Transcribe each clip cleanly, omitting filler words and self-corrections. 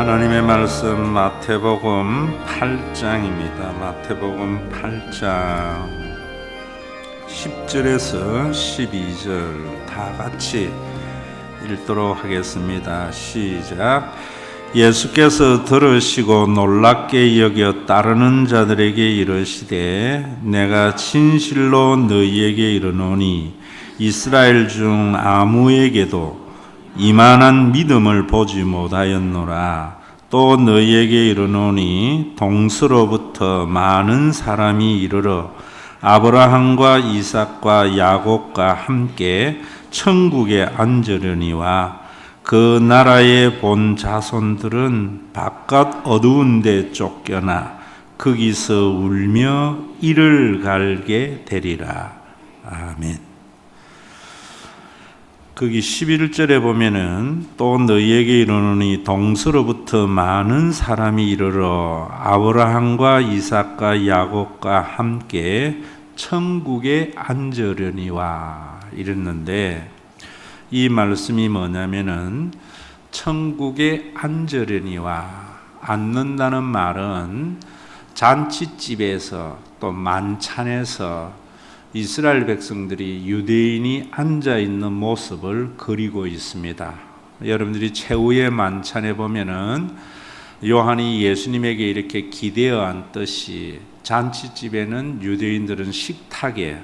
하나님의 말씀 마태복음 8장입니다. 마태복음 8장 10절에서 12절 다 같이 읽도록 하겠습니다. 시작. 예수께서 들으시고 놀랍게 여겨 따르는 자들에게 이르시되 내가 진실로 너희에게 이르노니 이스라엘 중 아무에게도 이만한 믿음을 보지 못하였노라. 또 너희에게 이르노니 동서로부터 많은 사람이 이르러 아브라함과 이삭과 야곱과 함께 천국에 앉으려니와 그 나라의 본 자손들은 바깥 어두운 데 쫓겨나 거기서 울며 이를 갈게 되리라. 아멘. 거기 11절에 보면은 또 너희에게 이르노니 동서로부터 많은 사람이 이르러 아브라함과 이삭과 야곱과 함께 천국에 앉으려니와 이랬는데, 이 말씀이 뭐냐면은 천국에 앉으려니와, 앉는다는 말은 잔치집에서 또 만찬에서 이스라엘 백성들이 유대인이 앉아있는 모습을 그리고 있습니다. 여러분들이 최후의 만찬에 보면은 요한이 예수님에게 이렇게 기대어 앉듯이 잔치집에는 유대인들은 식탁에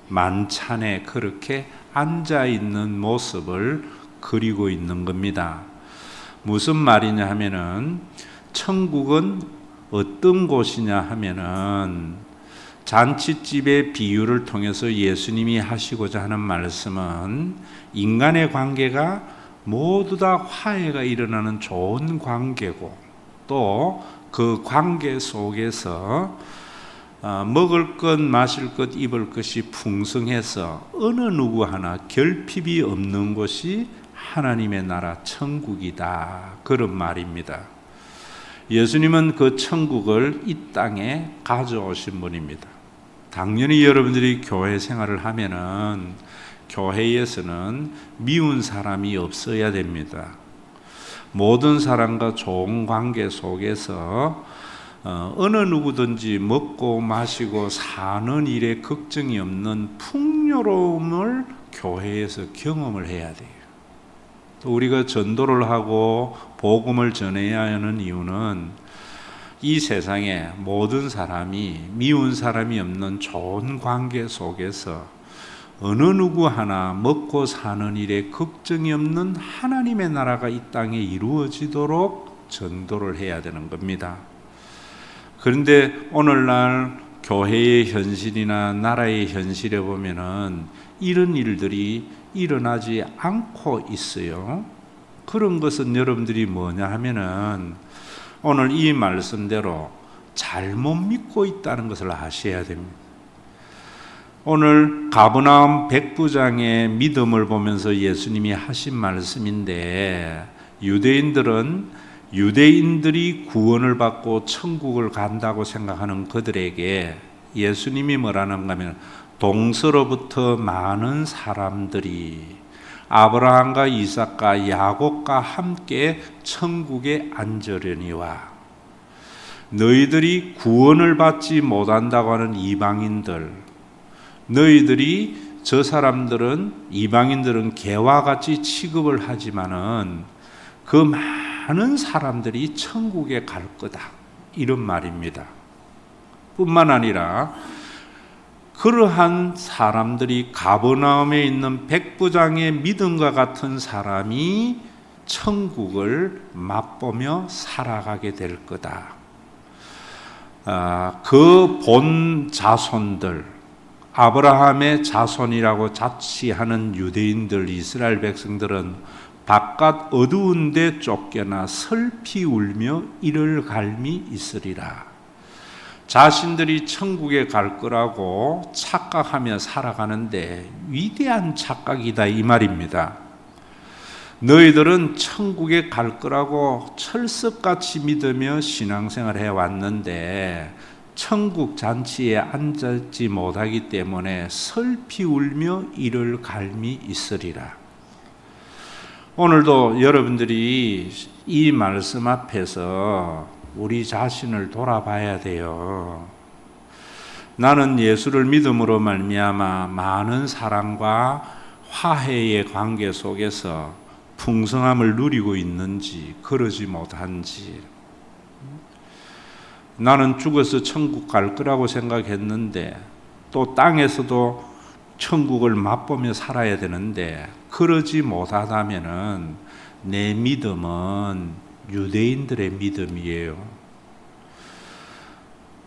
만찬에 그렇게 앉아있는 모습을 그리고 있는 겁니다. 무슨 말이냐 하면은 천국은 어떤 곳이냐 하면은 잔치집의 비유를 통해서 예수님이 하시고자 하는 말씀은 인간의 관계가 모두 다 화해가 일어나는 좋은 관계고, 또 그 관계 속에서 먹을 것, 마실 것, 입을 것이 풍성해서 어느 누구 하나 결핍이 없는 곳이 하나님의 나라 천국이다, 그런 말입니다. 예수님은 그 천국을 이 땅에 가져오신 분입니다. 당연히 여러분들이 교회 생활을 하면은 교회에서는 미운 사람이 없어야 됩니다. 모든 사람과 좋은 관계 속에서 어느 누구든지 먹고 마시고 사는 일에 걱정이 없는 풍요로움을 교회에서 경험을 해야 돼요. 또 우리가 전도를 하고 복음을 전해야 하는 이유는 이 세상에 모든 사람이 미운 사람이 없는 좋은 관계 속에서 어느 누구 하나 먹고 사는 일에 걱정이 없는 하나님의 나라가 이 땅에 이루어지도록 전도를 해야 되는 겁니다. 그런데 오늘날 교회의 현실이나 나라의 현실에 보면은 이런 일들이 일어나지 않고 있어요. 그런 것은 여러분들이 뭐냐 하면은 오늘 이 말씀대로 잘못 믿고 있다는 것을 아셔야 됩니다. 오늘 가버나움 백부장의 믿음을 보면서 예수님이 하신 말씀인데, 유대인들이 구원을 받고 천국을 간다고 생각하는 그들에게 예수님이 뭐라는가 하면 동서로부터 많은 사람들이 아브라함과 이삭과 야곱과 함께 천국에 앉으려니와, 너희들이 구원을 받지 못한다고 하는 이방인들, 너희들이 저 사람들은 이방인들은 개와 같이 취급을 하지만은 그 많은 사람들이 천국에 갈 거다, 이런 말입니다. 뿐만 아니라 그러한 사람들이 가버나움에 있는 백부장의 믿음과 같은 사람이 천국을 맛보며 살아가게 될 거다. 그 본 자손들, 아브라함의 자손이라고 자취하는 유대인들, 이스라엘 백성들은 바깥 어두운 데 쫓겨나 슬피 울며 이를 갈미 있으리라. 자신들이 천국에 갈 거라고 착각하며 살아가는데 위대한 착각이다, 이 말입니다. 너희들은 천국에 갈 거라고 철석같이 믿으며 신앙생활 해왔는데 천국 잔치에 앉지 못하기 때문에 슬피 울며 이를 갈미 있으리라. 오늘도 여러분들이 이 말씀 앞에서 우리 자신을 돌아봐야 돼요. 나는 예수를 믿음으로 말미암아 많은 사랑과 화해의 관계 속에서 풍성함을 누리고 있는지 그러지 못한지, 나는 죽어서 천국 갈 거라고 생각했는데 또 땅에서도 천국을 맛보며 살아야 되는데 그러지 못하다면은 내 믿음은 유대인들의 믿음이에요.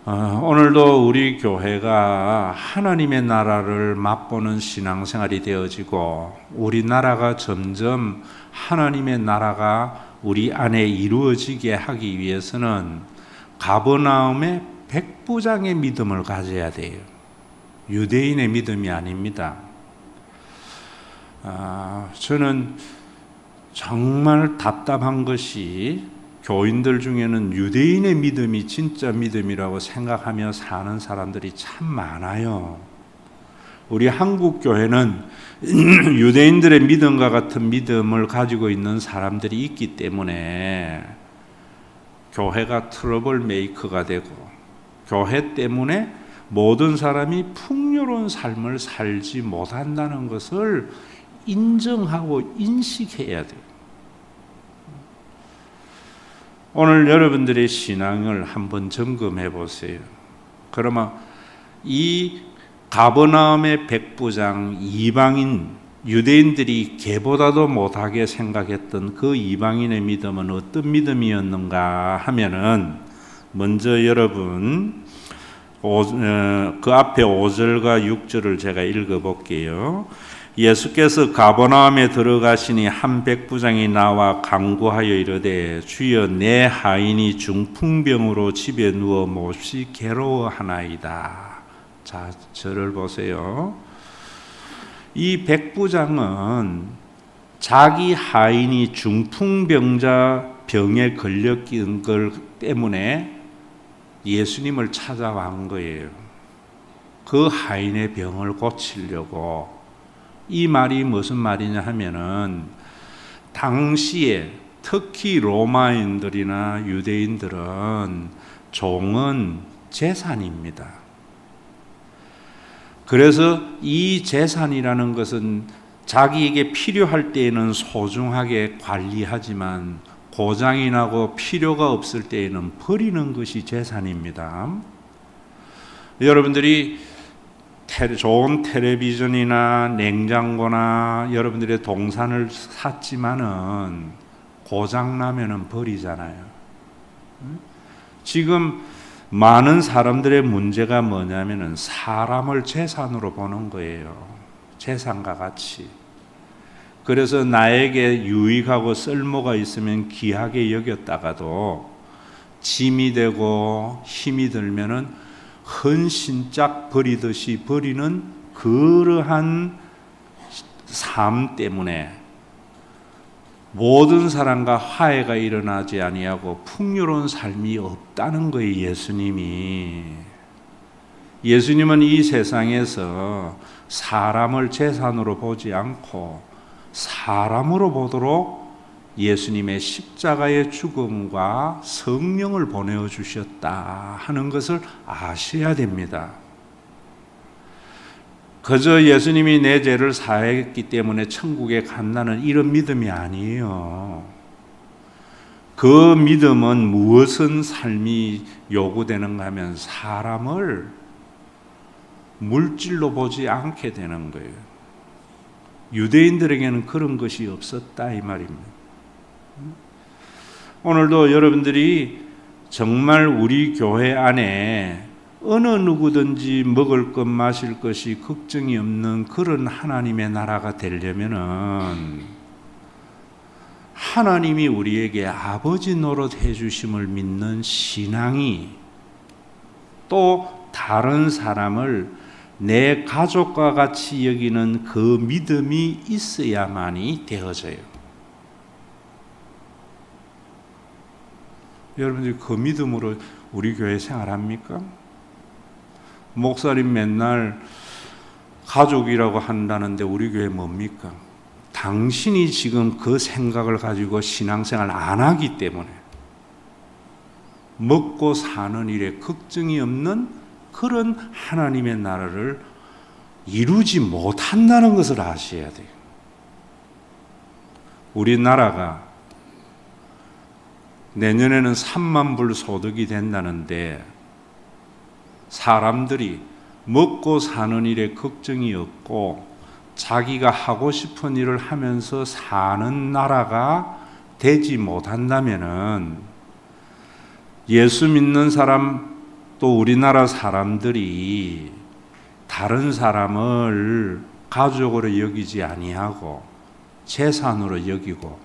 오늘도 우리 교회가 하나님의 나라를 맛보는 신앙생활이 되어지고 우리나라가 점점 하나님의 나라가 우리 안에 이루어지게 하기 위해서는 가버나움의 백부장의 믿음을 가져야 돼요. 유대인의 믿음이 아닙니다. 저는 정말 답답한 것이 교인들 중에는 유대인의 믿음이 진짜 믿음이라고 생각하며 사는 사람들이 참 많아요. 우리 한국 교회는 유대인들의 믿음과 같은 믿음을 가지고 있는 사람들이 있기 때문에 교회가 트러블 메이커가 되고, 교회 때문에 모든 사람이 풍요로운 삶을 살지 못한다는 것을 인정하고 인식해야 돼요. 오늘 여러분들의 신앙을 한번 점검해 보세요. 그러면 이 가버나움의 백부장, 이방인, 유대인들이 개보다도 못하게 생각했던 그 이방인의 믿음은 어떤 믿음이었는가 하면은, 먼저 여러분 그 앞에 5절과 6절을 제가 읽어볼게요. 예수께서 가버나움에 들어가시니 한 백부장이 나와 간구하여 이르되, 주여 내 하인이 중풍병으로 집에 누워 몹시 괴로워하나이다. 자, 저를 보세요. 이 백부장은 자기 하인이 중풍병자 병에 걸렸던 걸 때문에 예수님을 찾아간 거예요. 그 하인의 병을 고치려고. 이 말이 무슨 말이냐 하면은, 당시에 특히 로마인들이나 유대인들은 종은 재산입니다. 그래서 이 재산이라는 것은 자기에게 필요할 때에는 소중하게 관리하지만 고장이 나고 필요가 없을 때에는 버리는 것이 재산입니다. 여러분들이 좋은 텔레비전이나 냉장고나 여러분들의 동산을 샀지만은 고장 나면은 버리잖아요. 지금 많은 사람들의 문제가 뭐냐면은 사람을 재산으로 보는 거예요. 재산과 같이. 그래서 나에게 유익하고 쓸모가 있으면 귀하게 여겼다가도 짐이 되고 힘이 들면은 헌신짝 버리듯이 버리는 그러한 삶 때문에 모든 사람과 화해가 일어나지 아니하고 풍요로운 삶이 없다는 거예요. 예수님은 이 세상에서 사람을 재산으로 보지 않고 사람으로 보도록 예수님의 십자가의 죽음과 성령을 보내주셨다 하는 것을 아셔야 됩니다. 그저 예수님이 내 죄를 사했기 때문에 천국에 간다는 이런 믿음이 아니에요. 그 믿음은 무엇은 삶이 요구되는가 하면 사람을 물질로 보지 않게 되는 거예요. 유대인들에게는 그런 것이 없었다 이 말입니다. 오늘도 여러분들이 정말 우리 교회 안에 어느 누구든지 먹을 것 마실 것이 걱정이 없는 그런 하나님의 나라가 되려면은 하나님이 우리에게 아버지 노릇 해주심을 믿는 신앙이, 또 다른 사람을 내 가족과 같이 여기는 그 믿음이 있어야만이 되어져요. 여러분들이 그 믿음으로 우리 교회 생활합니까? 목사님 맨날 가족이라고 한다는데 우리 교회 뭡니까? 당신이 지금 그 생각을 가지고 신앙생활 안 하기 때문에 먹고 사는 일에 걱정이 없는 그런 하나님의 나라를 이루지 못한다는 것을 아셔야 돼요. 우리나라가 내년에는 3만 불 소득이 된다는데 사람들이 먹고 사는 일에 걱정이 없고 자기가 하고 싶은 일을 하면서 사는 나라가 되지 못한다면은 예수 믿는 사람 또 우리나라 사람들이 다른 사람을 가족으로 여기지 아니하고 재산으로 여기고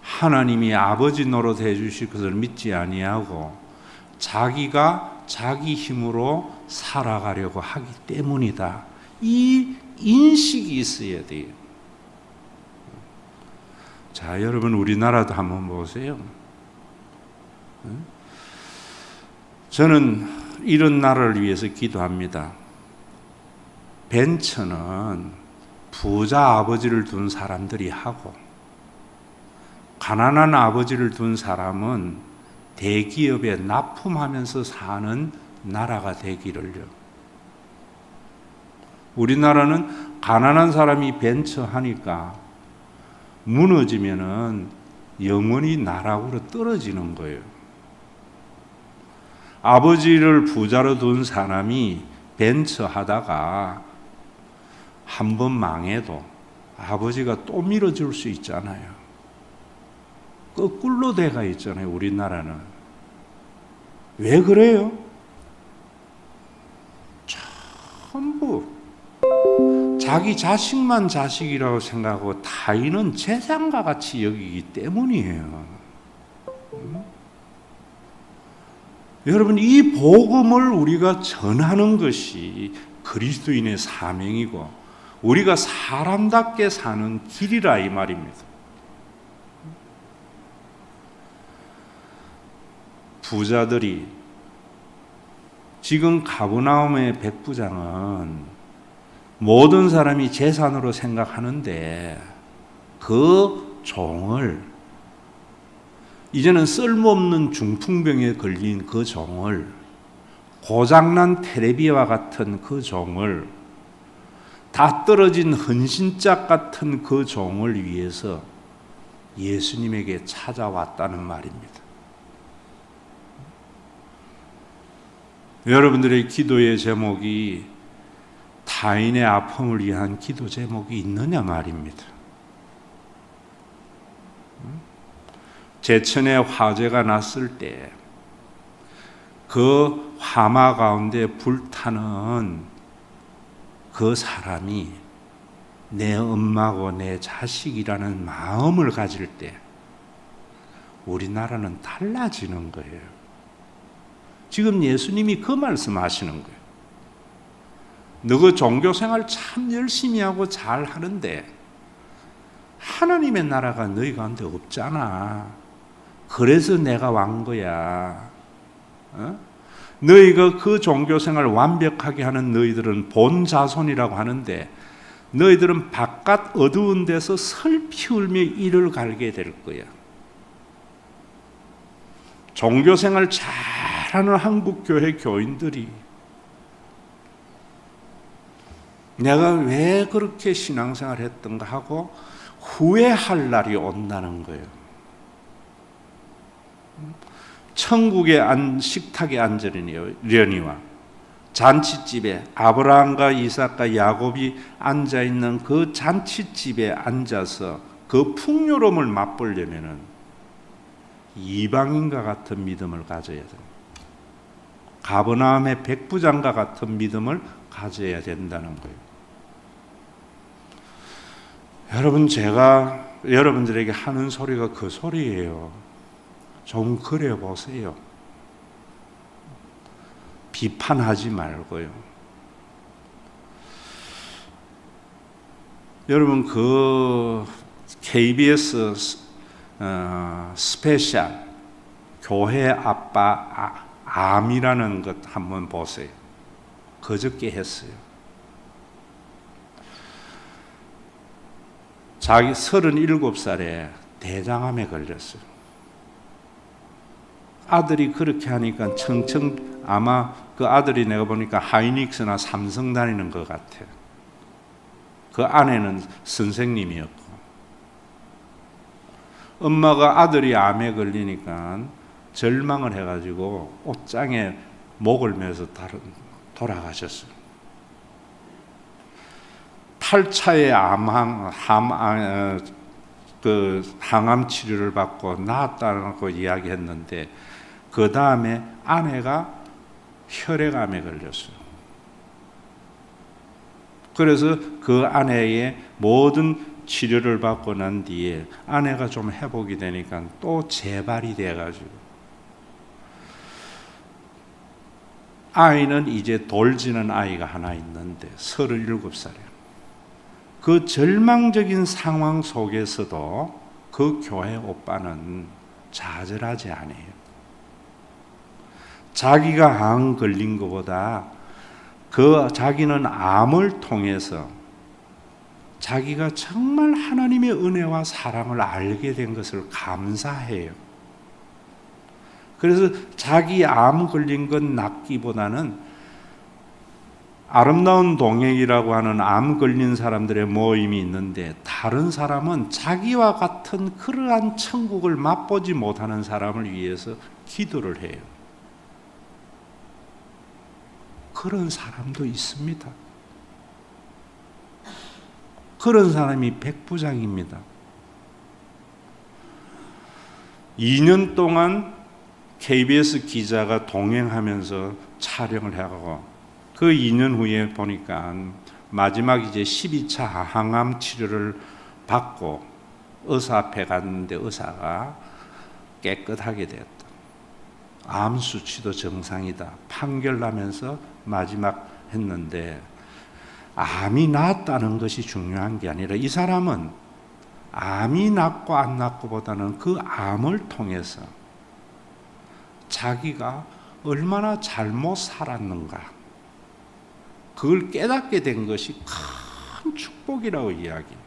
하나님이 아버지 노릇 해주실 것을 믿지 아니하고 자기가 자기 힘으로 살아가려고 하기 때문이다. 이 인식이 있어야 돼요. 자, 여러분 우리나라도 한번 보세요. 저는 이런 나라를 위해서 기도합니다. 벤처는 부자 아버지를 둔 사람들이 하고 가난한 아버지를 둔 사람은 대기업에 납품하면서 사는 나라가 되기를요. 우리나라는 가난한 사람이 벤처하니까 무너지면은 영원히 나락으로 떨어지는 거예요. 아버지를 부자로 둔 사람이 벤처하다가 한 번 망해도 아버지가 또 밀어줄 수 있잖아요. 거꾸로 돼가 있잖아요. 우리나라는. 왜 그래요? 전부 자기 자식만 자식이라고 생각하고 타인은 재산과 같이 여기기 때문이에요. 여러분, 이 복음을 우리가 전하는 것이 그리스도인의 사명이고 우리가 사람답게 사는 길이라 이 말입니다. 부자들이 지금 가버나움의 백부장은 모든 사람이 재산으로 생각하는데 그 종을 이제는 쓸모없는 중풍병에 걸린 그 종을 고장난 테레비와 같은 그 종을 다 떨어진 헌신짝 같은 그 종을 위해서 예수님에게 찾아왔다는 말입니다. 여러분들의 기도의 제목이 타인의 아픔을 위한 기도 제목이 있느냐 말입니다. 제천에 화재가 났을 때 그 화마 가운데 불타는 그 사람이 내 엄마고 내 자식이라는 마음을 가질 때 우리나라는 달라지는 거예요. 지금 예수님이 그 말씀하시는 거예요. 너그 종교생활 참 열심히 하고 잘 하는데 하나님의 나라가 너희 가운데 없잖아. 그래서 내가 왕 거야. 너희가 그 종교생활 완벽하게 하는 너희들은 본 자손이라고 하는데 너희들은 바깥 어두운 데서 슬피 울며 이를 갈게 될 거야. 종교생활 잘하는 한국교회 교인들이 내가 왜 그렇게 신앙생활 했던가 하고 후회할 날이 온다는 거예요. 천국의 식탁에 앉으려니와 잔치집에 아브라함과 이삭과 야곱이 앉아있는 그 잔치집에 앉아서 그 풍요로움을 맛보려면은 이방인과 같은 믿음을 가져야 됩니다. 가버나움의 백부장과 같은 믿음을 가져야 된다는 거예요. 여러분, 제가 여러분들에게 하는 소리가 그 소리예요. 좀 그래 보세요. 비판하지 말고요. 여러분, 그 KBS 스페셜 교회 아빠 암이라는 것 한번 보세요. 그저께 했어요. 자기 37살에 대장암에 걸렸어요. 아들이 그렇게 하니까 아마 그 아들이 내가 보니까 하이닉스나 삼성 다니는 것 같아요. 그 아내는 선생님이었고, 엄마가 아들이 암에 걸리니까 절망을 해가지고 옷장에 목을 매서 돌아가셨어요. 8차의 항암 치료를 받고 나았다고 이야기했는데, 그 다음에 아내가 혈액암에 걸렸어요. 그래서 그 아내의 모든 치료를 받고 난 뒤에 아내가 좀 회복이 되니까 또 재발이 돼가지고 아이는 이제 돌지는 아이가 하나 있는데 37살이에요. 그 절망적인 상황 속에서도 그 교회 오빠는 좌절하지 않아요. 자기가 암 걸린 것보다 자기는 암을 통해서 자기가 정말 하나님의 은혜와 사랑을 알게 된 것을 감사해요. 그래서 자기 암 걸린 건 낫기보다는 아름다운 동행이라고 하는 암 걸린 사람들의 모임이 있는데, 다른 사람은 자기와 같은 그러한 천국을 맛보지 못하는 사람을 위해서 기도를 해요. 그런 사람도 있습니다. 그런 사람이 백부장입니다. 2년 동안 KBS 기자가 동행하면서 촬영을 하고, 그 2년 후에 보니까 마지막 이제 12차 항암 치료를 받고 의사 앞에 갔는데 의사가 깨끗하게 되었다. 암 수치도 정상이다. 판결나면서 마지막 했는데, 암이 낫다는 것이 중요한 게 아니라 이 사람은 암이 낫고 안 낫고보다는 그 암을 통해서 자기가 얼마나 잘못 살았는가, 그걸 깨닫게 된 것이 큰 축복이라고 이야기해요.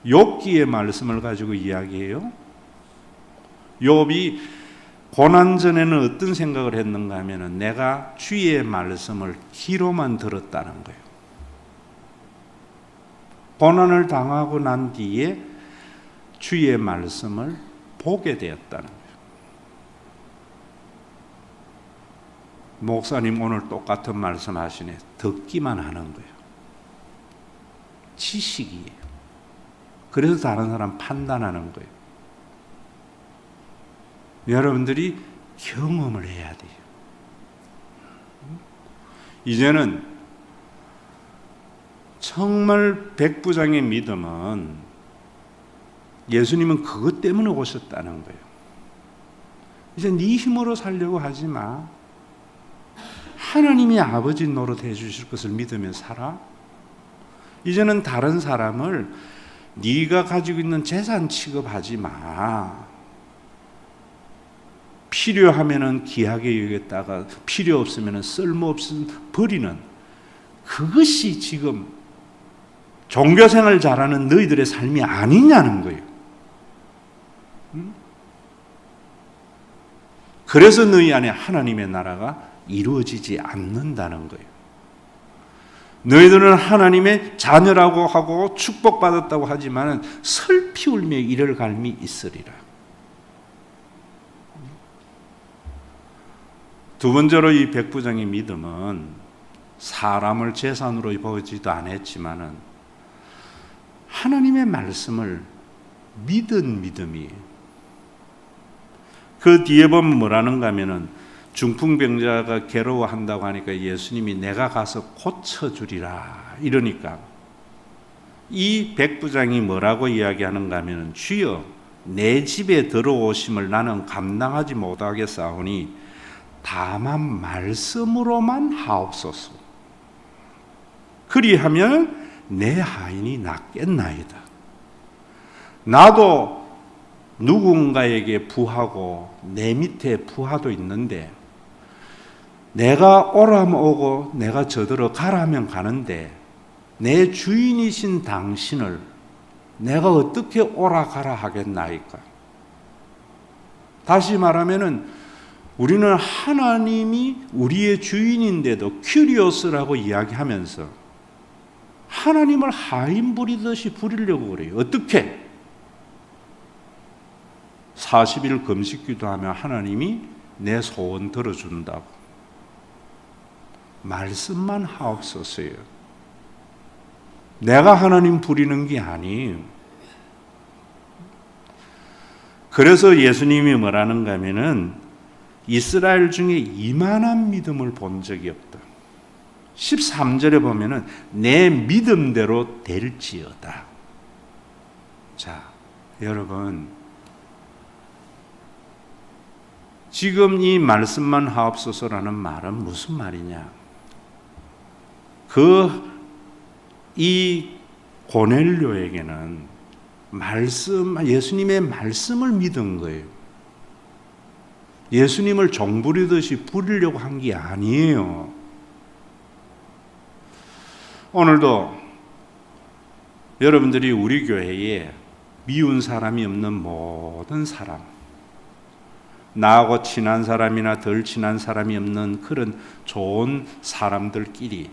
욥기의 말씀을 가지고 이야기해요. 욥이 고난 전에는 어떤 생각을 했는가 하면 내가 주의 말씀을 귀로만 들었다는 거예요. 고난을 당하고 난 뒤에 주의 말씀을 보게 되었다는 거예요. 목사님 오늘 똑같은 말씀 하시네. 듣기만 하는 거예요. 지식이에요. 그래서 다른 사람 판단하는 거예요. 여러분들이 경험을 해야 돼요. 이제는 정말 백부장의 믿음은 예수님은 그것 때문에 오셨다는 거예요. 이제 네 힘으로 살려고 하지 마. 하나님이 아버지 노릇해 주실 것을 믿으며 살아. 이제는 다른 사람을 네가 가지고 있는 재산 취급하지 마. 필요하면은 귀하게 여겼다가 필요 없으면은 쓸모없음 버리는, 그것이 지금 종교생활 잘하는 너희들의 삶이 아니냐는 거예요. 그래서 너희 안에 하나님의 나라가 이루어지지 않는다는 거예요. 너희들은 하나님의 자녀라고 하고 축복받았다고 하지만 슬피 울며 이를 갈미 있으리라. 두 번째로 이 백부장의 믿음은 사람을 재산으로 보지도 않았지만은 하나님의 말씀을 믿은 믿음이에요. 그 뒤에 보면 뭐라는가 하면은 중풍병자가 괴로워한다고 하니까 예수님이 내가 가서 고쳐주리라 이러니까 이 백부장이 뭐라고 이야기하는가 하면은 주여 내 집에 들어오심을 나는 감당하지 못하겠사오니 다만 말씀으로만 하옵소서. 그리하면 내 하인이 낫겠나이다. 나도 누군가에게 부하고 내 밑에 부하도 있는데 내가 오라면 오고 내가 저더러 가라면 가는데 내 주인이신 당신을 내가 어떻게 오라가라 하겠나이까? 다시 말하면은 우리는 하나님이 우리의 주인인데도 큐리오스라고 이야기하면서 하나님을 하인 부리듯이 부리려고 그래요. 어떻게? 40일 금식 기도하면 하나님이 내 소원 들어준다고. 말씀만 하옵소서요. 내가 하나님 부리는 게 아니에요. 그래서 예수님이 뭐라는가 하면은 이스라엘 중에 이만한 믿음을 본 적이 없다. 13절에 보면은 내 믿음대로 될지어다. 자, 여러분, 지금 이 말씀만 하옵소서라는 말은 무슨 말이냐? 이 고넬료에게는 예수님의 말씀을 믿은 거예요. 예수님을 종부리듯이 부리려고 한 게 아니에요. 오늘도 여러분들이 우리 교회에 미운 사람이 없는 모든 사람, 나하고 친한 사람이나 덜 친한 사람이 없는 그런 좋은 사람들끼리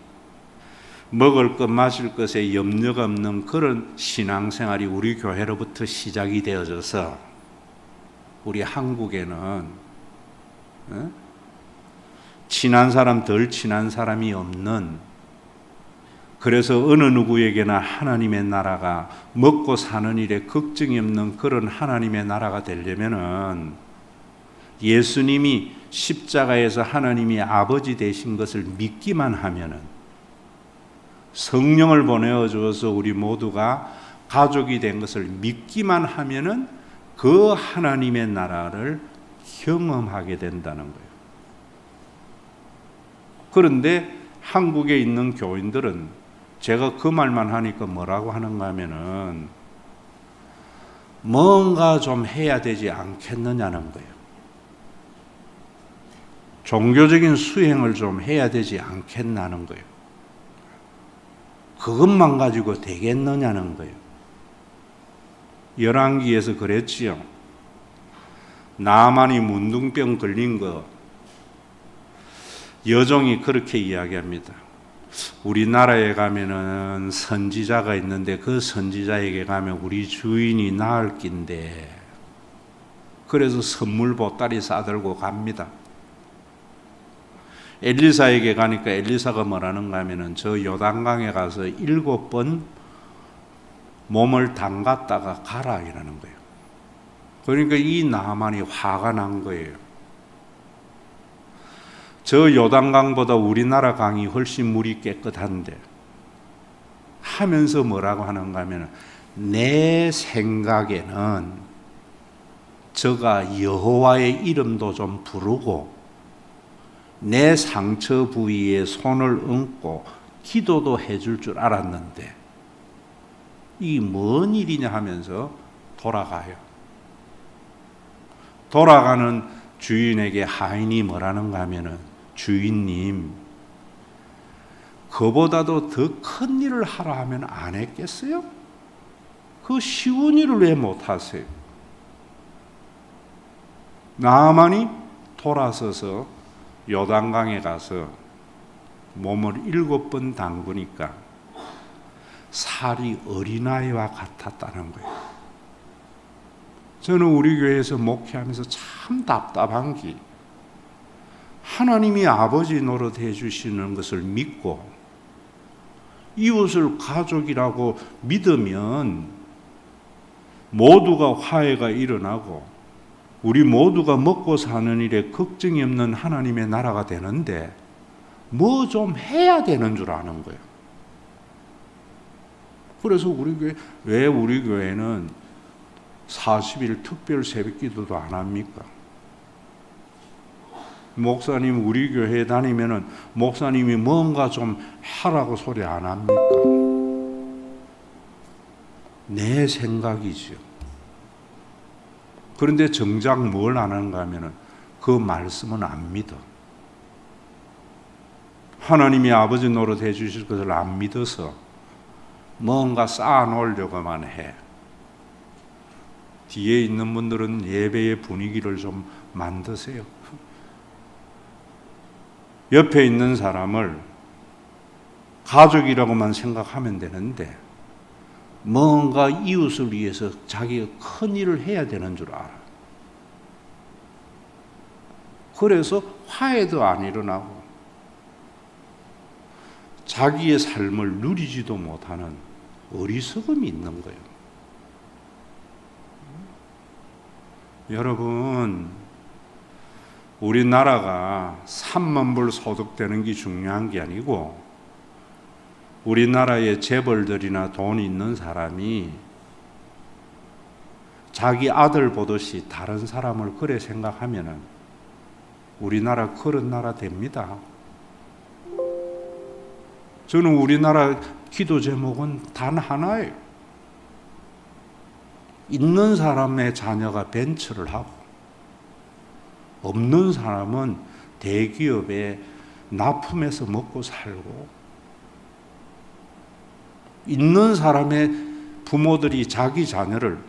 먹을 것 마실 것에 염려가 없는 그런 신앙생활이 우리 교회로부터 시작이 되어져서 우리 한국에는 친한 사람 덜 친한 사람이 없는, 그래서 어느 누구에게나 하나님의 나라가 먹고 사는 일에 걱정이 없는 그런 하나님의 나라가 되려면은 예수님이 십자가에서 하나님이 아버지 되신 것을 믿기만 하면은, 성령을 보내어 주어서 우리 모두가 가족이 된 것을 믿기만 하면은 그 하나님의 나라를 경험하게 된다는 거예요. 그런데 한국에 있는 교인들은 제가 그 말만 하니까 뭐라고 하는가 하면은 뭔가 좀 해야 되지 않겠느냐는 거예요. 종교적인 수행을 좀 해야 되지 않겠나는 거예요. 그것만 가지고 되겠느냐는 거예요. 열왕기에서 그랬지요. 나만이 문둥병 걸린 거, 여종이 그렇게 이야기합니다. 우리나라에 가면은 선지자가 있는데 그 선지자에게 가면 우리 주인이 나을 낀데, 그래서 선물 보따리 싸들고 갑니다. 엘리사에게 가니까 엘리사가 뭐라는가 하면은 저 요단강에 가서 7번 몸을 담갔다가 가라 이라는 거예요. 그러니까 이 나만이 화가 난 거예요. 저 요단강보다 우리나라 강이 훨씬 물이 깨끗한데 하면서 뭐라고 하는가 하면 내 생각에는 저가 여호와의 이름도 좀 부르고 내 상처 부위에 손을 얹고 기도도 해줄 줄 알았는데 이 뭔 일이냐 하면서 돌아가요. 돌아가는 주인에게 하인이 뭐라는가 하면은 주인님, 그보다도 더 큰 일을 하라 하면 안 했겠어요? 그 쉬운 일을 왜 못 하세요? 나만이 돌아서서 요단강에 가서 몸을 7번 담그니까 살이 어린아이와 같았다는 거예요. 저는 우리 교회에서 목회하면서 참 답답한 게, 하나님이 아버지 노릇 해주시는 것을 믿고 이웃을 가족이라고 믿으면 모두가 화해가 일어나고 우리 모두가 먹고 사는 일에 걱정이 없는 하나님의 나라가 되는데 뭐 좀 해야 되는 줄 아는 거예요. 그래서 왜 우리 교회는 40일 특별 새벽 기도도 안 합니까? 목사님 우리 교회에 다니면은 목사님이 뭔가 좀 하라고 소리 안 합니까? 내 생각이죠. 그런데 정작 뭘 안 하는가 하면은 그 말씀은 안 믿어. 하나님이 아버지 노릇 해주실 것을 안 믿어서 뭔가 쌓아놓으려고만 해. 뒤에 있는 분들은 예배의 분위기를 좀 만드세요. 옆에 있는 사람을 가족이라고만 생각하면 되는데 뭔가 이웃을 위해서 자기가 큰 일을 해야 되는 줄 알아. 그래서 화해도 안 일어나고 자기의 삶을 누리지도 못하는 어리석음이 있는 거예요. 여러분, 우리나라가 3만 불 소득되는 게 중요한 게 아니고 우리나라의 재벌들이나 돈 있는 사람이 자기 아들 보듯이 다른 사람을 그래 생각하면은 우리나라 그런 나라 됩니다. 저는 우리나라 기도 제목은 단 하나예요. 있는 사람의 자녀가 벤처를 하고 없는 사람은 대기업에 납품해서 먹고 살고, 있는 사람의 부모들이 자기 자녀를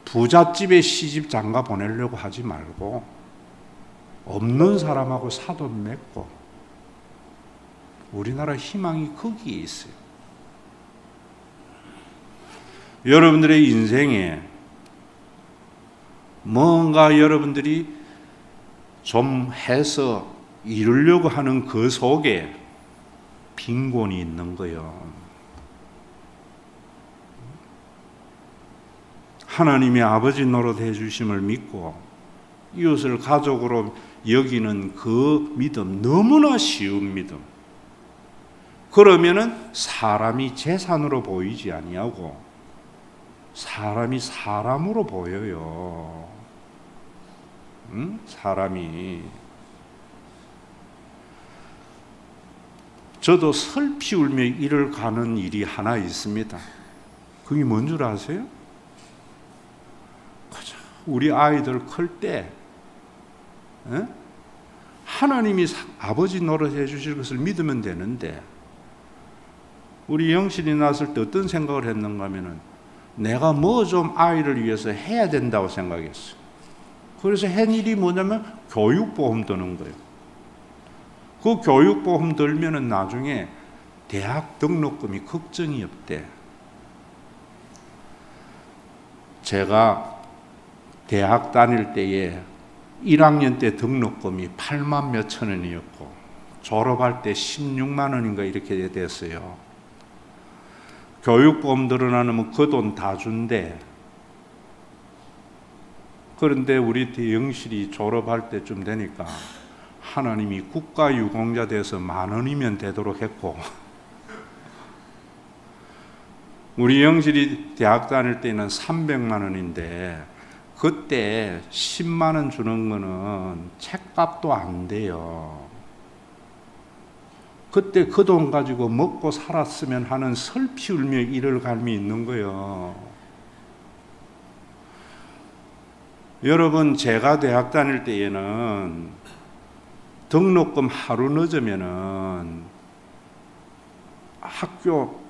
부잣집에 시집 장가 보내려고 하지 말고 없는 사람하고 사돈 맺고, 우리나라 희망이 거기에 있어요. 여러분들의 인생에 뭔가 여러분들이 좀 해서 이루려고 하는 그 속에 빈곤이 있는 거예요. 하나님의 아버지 노릇 해주심을 믿고 이웃을 가족으로 여기는 그 믿음, 너무나 쉬운 믿음. 그러면은 사람이 재산으로 보이지 아니하고 사람이 사람으로 보여요. 사람이. 저도 슬피 울며 일을 가는 일이 하나 있습니다. 그게 뭔 줄 아세요? 우리 아이들 클 때 하나님이 아버지 노릇해 주실 것을 믿으면 되는데, 우리 영신이 났을 때 어떤 생각을 했는가 하면은 내가 뭐 좀 아이를 위해서 해야 된다고 생각했어요. 그래서 한 일이 뭐냐면 교육보험 드는 거예요. 그 교육보험 들면은 나중에 대학 등록금이 걱정이 없대. 제가 대학 다닐 때에 1학년 때 등록금이 8만 몇천 원이었고 졸업할 때 16만 원인가 이렇게 됐어요. 교육보험 들어나면 그 돈 다 준대. 그런데 우리 영실이 졸업할 때쯤 되니까 하나님이 국가유공자 돼서 10,000원이면 되도록 했고, 우리 영실이 대학 다닐 때는 300만 원인데 그때 10만 원 주는 거는 책값도 안 돼요. 그때 그 돈 가지고 먹고 살았으면 하는 슬피 울며 이를 갈미 있는 거예요. 여러분, 제가 대학 다닐 때에는 등록금 하루 늦으면은 학교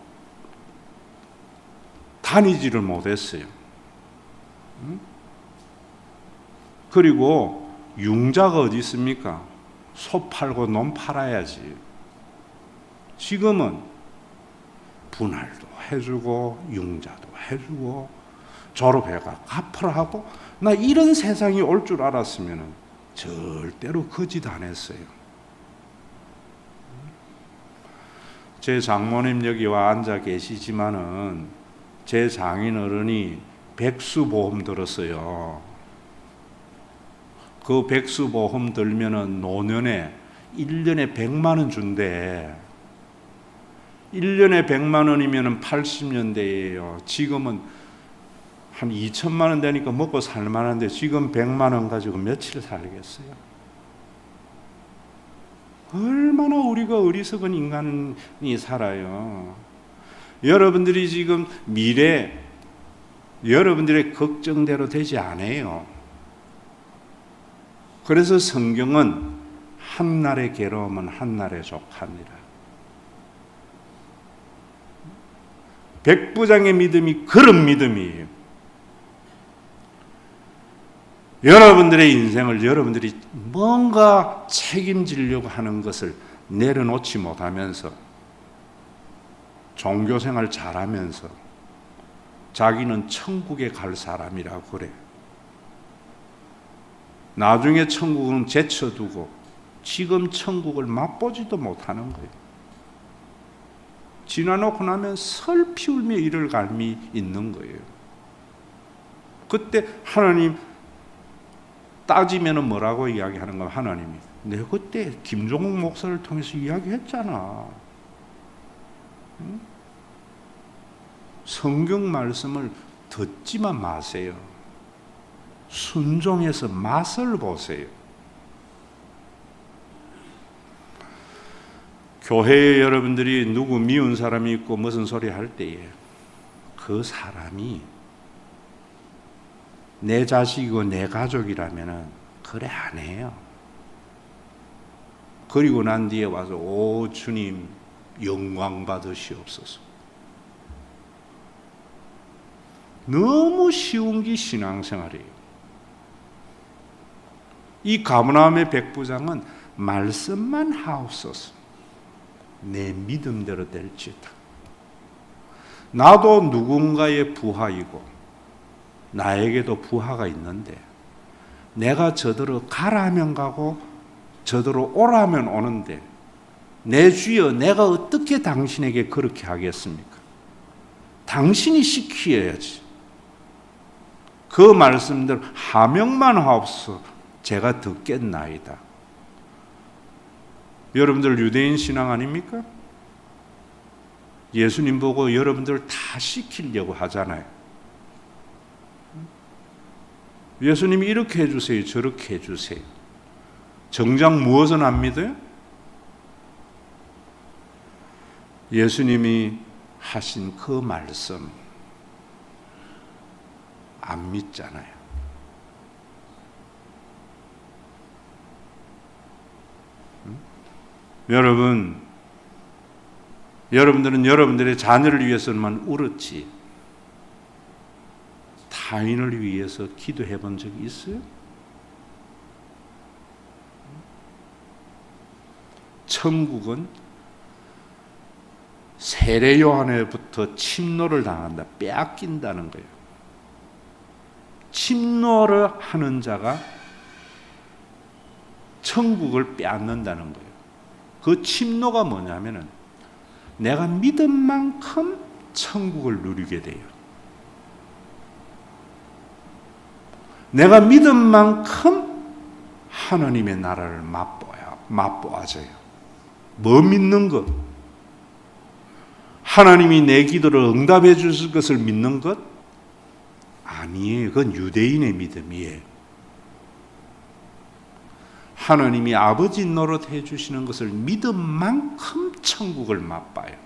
다니지를 못했어요. 그리고 융자가 어디 있습니까? 소 팔고 놈 팔아야지. 지금은 분할도 해주고 융자도 해주고 졸업해가 갚으라 하고, 나 이런 세상이 올 줄 알았으면 절대로 거짓 안 했어요. 제 장모님 여기 와 앉아 계시지만은 제 장인 어른이 백수보험 들었어요. 그 백수보험 들면은 노년에 1년에 100만 원 준대. 1년에 100만 원이면은 80년대예요. 지금은 한 2천만 원 되니까 먹고 살만한데 지금 100만 원 가지고 며칠 살겠어요? 얼마나 우리가 어리석은 인간이 살아요. 여러분들이 지금 미래 여러분들의 걱정대로 되지 않아요. 그래서 성경은 한날의 괴로움은 한날의 족하니라. 백부장의 믿음이 그런 믿음이에요. 여러분들의 인생을 여러분들이 뭔가 책임지려고 하는 것을 내려놓지 못하면서 종교생활 잘하면서 자기는 천국에 갈 사람이라고 그래. 나중에 천국은 제쳐두고 지금 천국을 맛보지도 못하는 거예요. 지나놓고 나면 슬피 울며 이를 갈미 있는 거예요. 그때 하나님 따지면 뭐라고 이야기하는 건 하나님이 내가 그때 김종국 목사를 통해서 이야기했잖아. 응? 성경 말씀을 듣지만 마세요. 순종해서 맛을 보세요. 교회에 여러분들이 누구 미운 사람이 있고 무슨 소리 할 때에 그 사람이 내 자식이고 내 가족이라면 그래 안 해요. 그리고 난 뒤에 와서 오 주님 영광 받으시옵소서. 너무 쉬운 게 신앙생활이에요. 이 가버나움의 백부장은 말씀만 하옵소서. 내 믿음대로 될지다. 나도 누군가의 부하이고 나에게도 부하가 있는데 내가 저더러 가라면 가고 저더러 오라면 오는데 내 주여 내가 어떻게 당신에게 그렇게 하겠습니까? 당신이 시키어야지. 그 말씀대로 하명만 하옵소서. 제가 듣겠나이다. 여러분들 유대인 신앙 아닙니까? 예수님 보고 여러분들 다 시키려고 하잖아요. 예수님이 이렇게 해주세요, 저렇게 해주세요. 정작 무엇은 안 믿어요? 예수님이 하신 그 말씀 안 믿잖아요. 여러분들은 여러분들의 자녀를 위해서만 울었지 타인을 위해서 기도해 본 적이 있어요? 천국은 세례 요한에부터 침노를 당한다, 빼앗긴다는 거예요. 침노를 하는 자가 천국을 빼앗는다는 거예요. 그 침노가 뭐냐면은 내가 믿은 만큼 천국을 누리게 돼요. 내가 믿은 만큼 하나님의 나라를 맛보아져요. 뭐 믿는 것? 하나님이 내 기도를 응답해 주실 것을 믿는 것? 아니에요. 그건 유대인의 믿음이에요. 하나님이 아버지 노릇해 주시는 것을 믿은 만큼 천국을 맛봐요.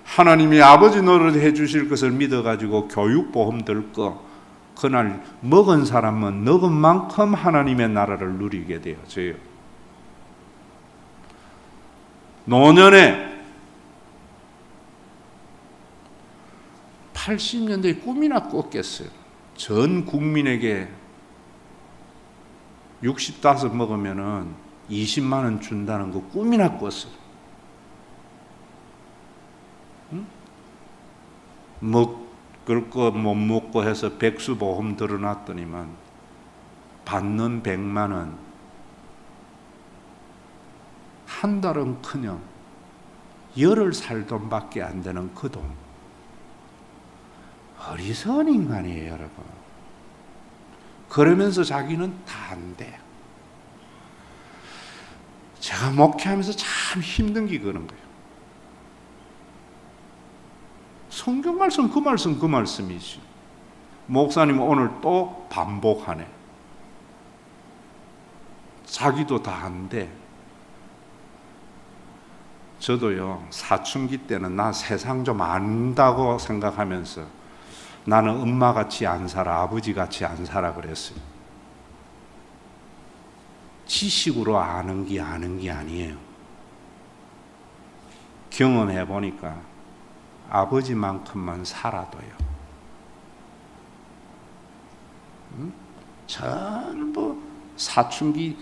하나님이 아버지 노릇해 주실 것을 믿어가지고 교육보험 들 거 그날 먹은 사람은 먹은 만큼 하나님의 나라를 누리게 되어져요. 노년에 80년대에 꿈이나 꿨겠어요. 전 국민에게 65 먹으면은 20만 원 준다는 거 꿈이나 꿨어요. 응? 먹을 거 못 먹고 해서 백수보험 들어놨더니만 받는 100만 원 한 달은커녕 열흘 살 돈밖에 안 되는 그 돈. 어리석은 인간이에요, 여러분. 그러면서 자기는 다 안 돼. 제가 목회하면서 참 힘든 게 그런 거예요. 성경 말씀 그 말씀이지. 목사님 오늘 또 반복하네. 자기도 다 안 돼. 저도요, 사춘기 때는 나 세상 좀 안다고 생각하면서 나는 엄마같이 안 살아, 아버지같이 안 살아 그랬어요. 지식으로 아는 게 아니에요. 경험해 보니까 아버지만큼만 살아도요. 전부 사춘기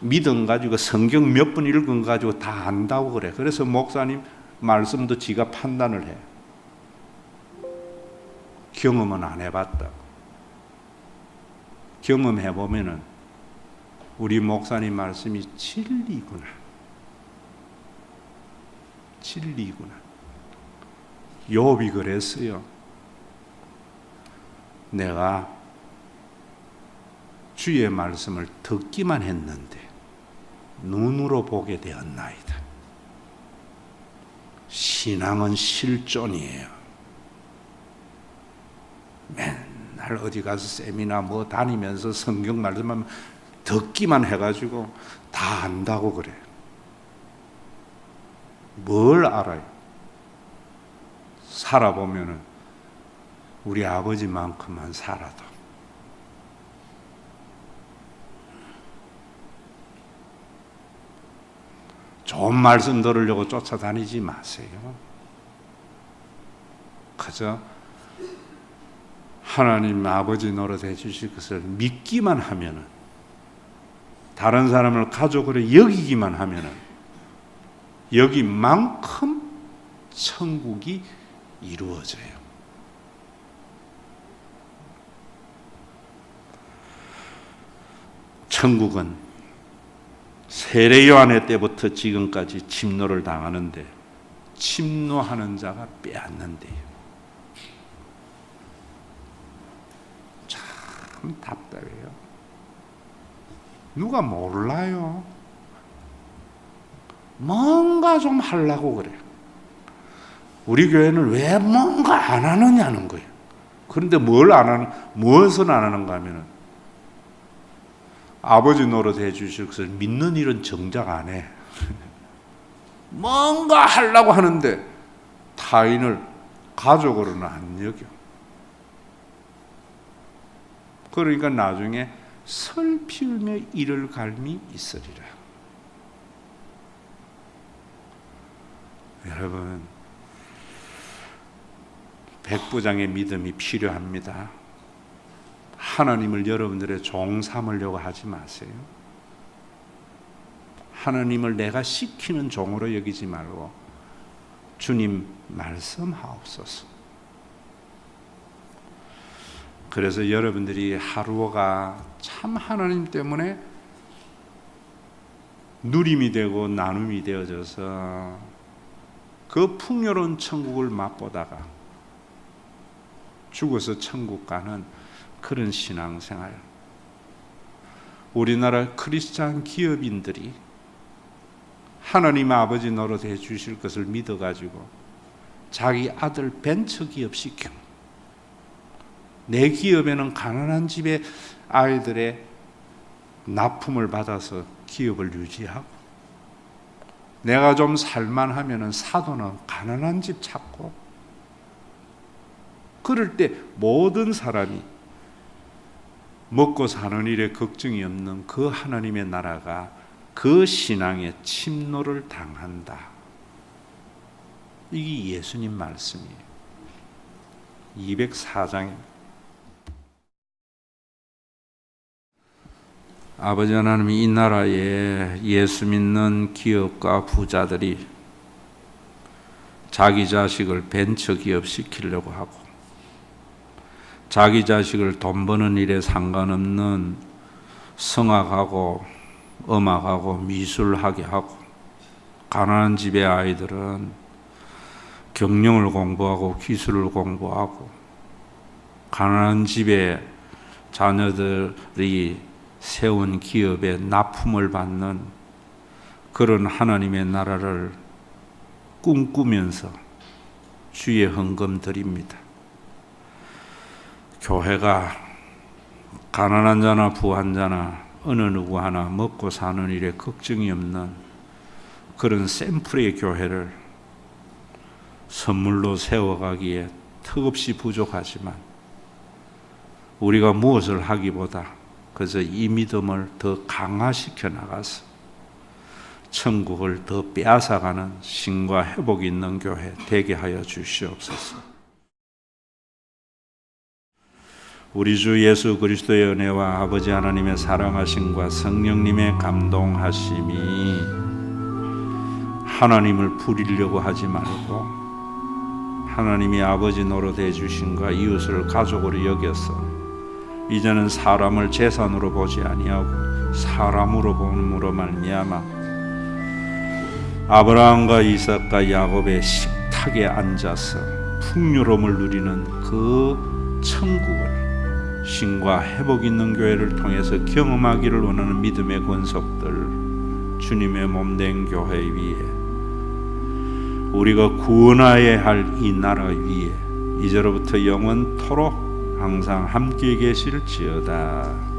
믿음 가지고 성경 몇 번 읽은 가지고 다 안다고 그래. 그래서 목사님 말씀도 지가 판단을 해. 경험은 안 해봤다. 경험해 보면은 우리 목사님 말씀이 진리구나. 진리구나. 욥이 그랬어요. 내가 주의 말씀을 듣기만 했는데 눈으로 보게 되었나이다. 신앙은 실존이에요. 맨날 어디 가서 세미나 뭐 다니면서 성경 말씀만 듣기만 해가지고 다 안다고 그래. 뭘 알아요? 살아보면은 우리 아버지만큼만 살아도 좋은 말씀 들으려고 쫓아다니지 마세요. 그저 하나님 아버지 노릇해 주실 것을 믿기만 하면은, 다른 사람을 가족으로 여기기만 하면은 여기만큼 천국이 이루어져요. 천국은 세례 요한의 때부터 지금까지 침노를 당하는데 침노하는 자가 빼앗는데요. 참 답답해요. 누가 몰라요. 뭔가 좀 하려고 그래. 우리 교회는 왜 뭔가 안 하느냐는 거예요. 그런데 무엇을 안 하는가 하면은 아버지 노릇 해주실 것을 믿는 일은 정작 안 해. 뭔가 하려고 하는데 타인을 가족으로는 안 여겨. 그러니까 나중에 슬피우며 이를 갈미 있으리라. 여러분, 백부장의 믿음이 필요합니다. 하나님을 여러분들의 종 삼으려고 하지 마세요. 하나님을 내가 시키는 종으로 여기지 말고 주님 말씀하옵소서. 그래서 여러분들이 하루가 참 하나님 때문에 누림이 되고 나눔이 되어져서 그 풍요로운 천국을 맛보다가 죽어서 천국 가는 그런 신앙생활. 우리나라 크리스찬 기업인들이 하나님 아버지 노릇해 주실 것을 믿어가지고 자기 아들 벤처기업 시켜. 내 기업에는 가난한 집의 아이들의 납품을 받아서 기업을 유지하고, 내가 좀 살만하면은 사도는 가난한 집 찾고, 그럴 때 모든 사람이 먹고 사는 일에 걱정이 없는 그 하나님의 나라가 그 신앙의 침노를 당한다. 이게 예수님 말씀이에요. 204장입니다. 아버지 하나님이 이 나라에 예수 믿는 기업가 부자들이 자기 자식을 벤처기업 시키려고 하고, 자기 자식을 돈 버는 일에 상관없는 성악하고 음악하고 미술하게 하고, 가난한 집의 아이들은 경영을 공부하고 기술을 공부하고, 가난한 집의 자녀들이 세운 기업에 납품을 받는 그런 하나님의 나라를 꿈꾸면서 주의 헌금 드립니다. 교회가 가난한 자나 부한 자나 어느 누구 하나 먹고 사는 일에 걱정이 없는 그런 샘플의 교회를 선물로 세워가기에 턱없이 부족하지만, 우리가 무엇을 하기보다 그래서 이 믿음을 더 강화시켜 나가서 천국을 더 빼앗아가는 신과 회복이 있는 교회 되게 하여 주시옵소서. 우리 주 예수 그리스도의 은혜와 아버지 하나님의 사랑하심과 성령님의 감동하심이 하나님을 부리려고 하지 말고 하나님이 아버지 노릇해 주신과 이웃을 가족으로 여겨서 이제는 사람을 재산으로 보지 아니하고 사람으로 보므로 말미암아 아브라함과 이삭과 야곱의 식탁에 앉아서 풍요로움을 누리는 그 천국을 신과 회복 있는 교회를 통해서 경험하기를 원하는 믿음의 권속들, 주님의 몸된 교회 위에 우리가 구원하여야 할 이 나라 위에 이제로부터 영원토록 항상 함께 계실지어다.